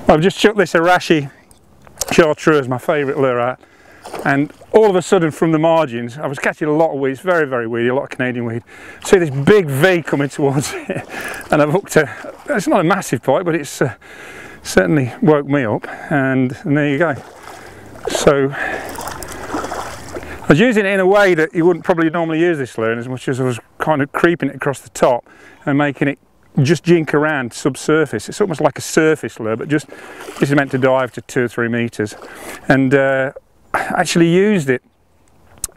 I've just chucked this Arashi chartreuse, my favourite lure out, and all of a sudden from the margins I was catching a lot of weeds, very, very weedy, a lot of Canadian weed. See this big V coming towards it, and I've hooked it's not a massive pike, but it's certainly woke me up, and there you go. So I was using it in a way that you wouldn't probably normally use this lure, as much as I was kind of creeping it across the top and making it just jink around subsurface. It's almost like a surface lure, but just this is meant to dive to 2 or 3 meters. And I actually used it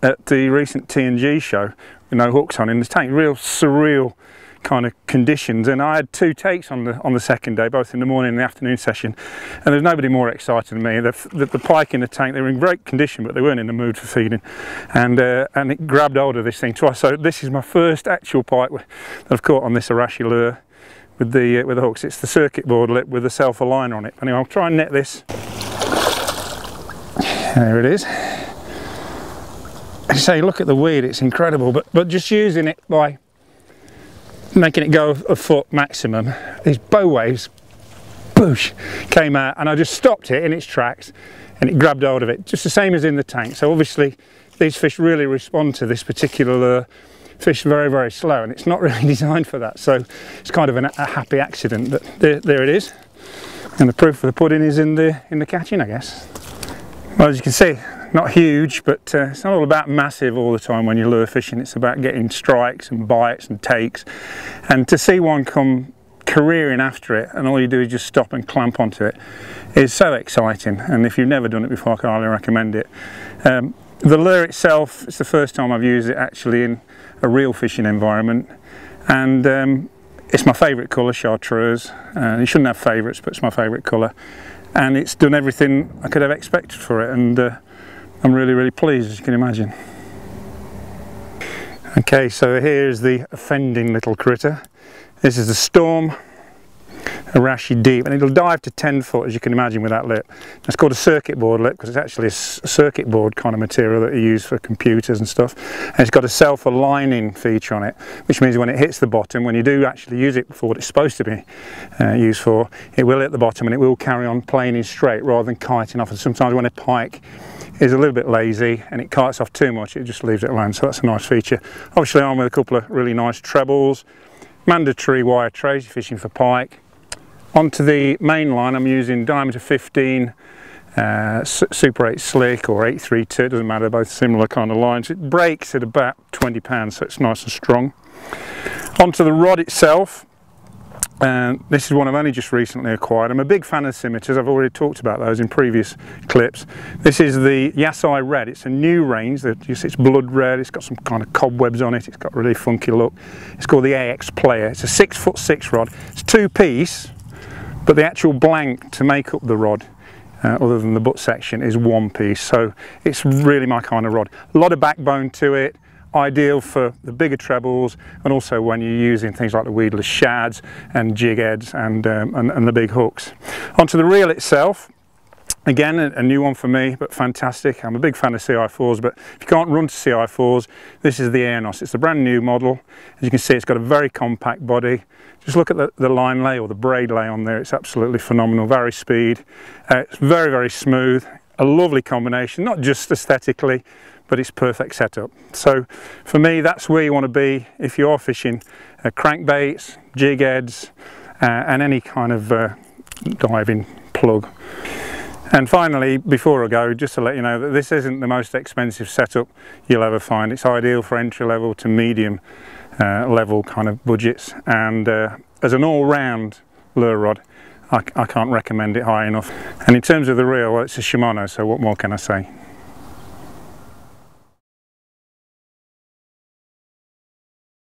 at the recent T&G show with no hooks on in the tank. Real surreal kind of conditions, and I had 2 takes on the second day, both in the morning and the afternoon session, and there's nobody more excited than me. The pike in the tank, they were in great condition, but they weren't in the mood for feeding, and it grabbed hold of this thing twice. So this is my first actual pike that I've caught on this Arashi lure with the hooks. It's the circuit board lip with a self-aligner on it. Anyway, I'll try and net this. There it is. As you say, look at the weed, it's incredible, but just using it by making it go a foot maximum, these bow waves, boosh, came out, and I just stopped it in its tracks and it grabbed hold of it, just the same as in the tank. So obviously these fish really respond to this particular fish very, very slow, and it's not really designed for that, so it's kind of a happy accident. But there it is, and the proof of the pudding is in the catching, I guess. Well, as you can see, not huge, but it's not all about massive all the time when you're lure fishing. It's about getting strikes and bites and takes, and to see one come careering after it and all you do is just stop and clamp onto it is so exciting. And if you've never done it before, I can highly recommend it. The lure itself, it's the first time I've used it actually in a real fishing environment, and it's my favourite colour, chartreuse. You shouldn't have favourites, but it's my favourite colour, and it's done everything I could have expected for it, and I'm really, really pleased, as you can imagine. Okay, so here's the offending little critter. This is the Storm Arashi Deep, and it'll dive to 10 foot, as you can imagine, with that lip. It's called a circuit board lip because it's actually a circuit board kind of material that you use for computers and stuff. And it's got a self-aligning feature on it, which means when it hits the bottom, when you do actually use it for what it's supposed to be used for, it will hit the bottom and it will carry on planing straight rather than kiting off. And sometimes when a pike is a little bit lazy and it kites off too much, it just leaves it alone, so that's a nice feature. Obviously armed with a couple of really nice trebles, mandatory wire trays, you're fishing for pike. Onto the main line I'm using diameter 15 Super 8 Slick or 832, it doesn't matter, both similar kind of lines. It breaks at about 20 pounds, so it's nice and strong. Onto the rod itself. This is one I've only just recently acquired. I'm a big fan of scimitars. I've already talked about those in previous clips. This is the Yasei Red. It's a new range. It's blood red. It's got some kind of cobwebs on it. It's got a really funky look. It's called the AX Player. It's a 6'6" rod. It's 2-piece, but the actual blank to make up the rod, other than the butt section, is 1 piece. So it's really my kind of rod. A lot of backbone to it. Ideal for the bigger trebles, and also when you're using things like the weedless shads and jig heads and the big hooks. Onto the reel itself, again a new one for me, but fantastic. I'm a big fan of CI4s, but if you can't run to CI4s, this is the Aernos. It's a brand new model. As you can see, it's got a very compact body. Just look at the line lay or the braid lay on there. It's absolutely phenomenal. Vary speed. It's very, very smooth. A lovely combination, not just aesthetically, but it's perfect setup. So for me, that's where you want to be if you are fishing crankbaits, jig heads, and any kind of diving plug. And finally, before I go, just to let you know that this isn't the most expensive setup you'll ever find. It's ideal for entry level to medium level kind of budgets, and as an all-round lure rod, I can't recommend it high enough. And in terms of the reel, well, it's a Shimano, so what more can I say?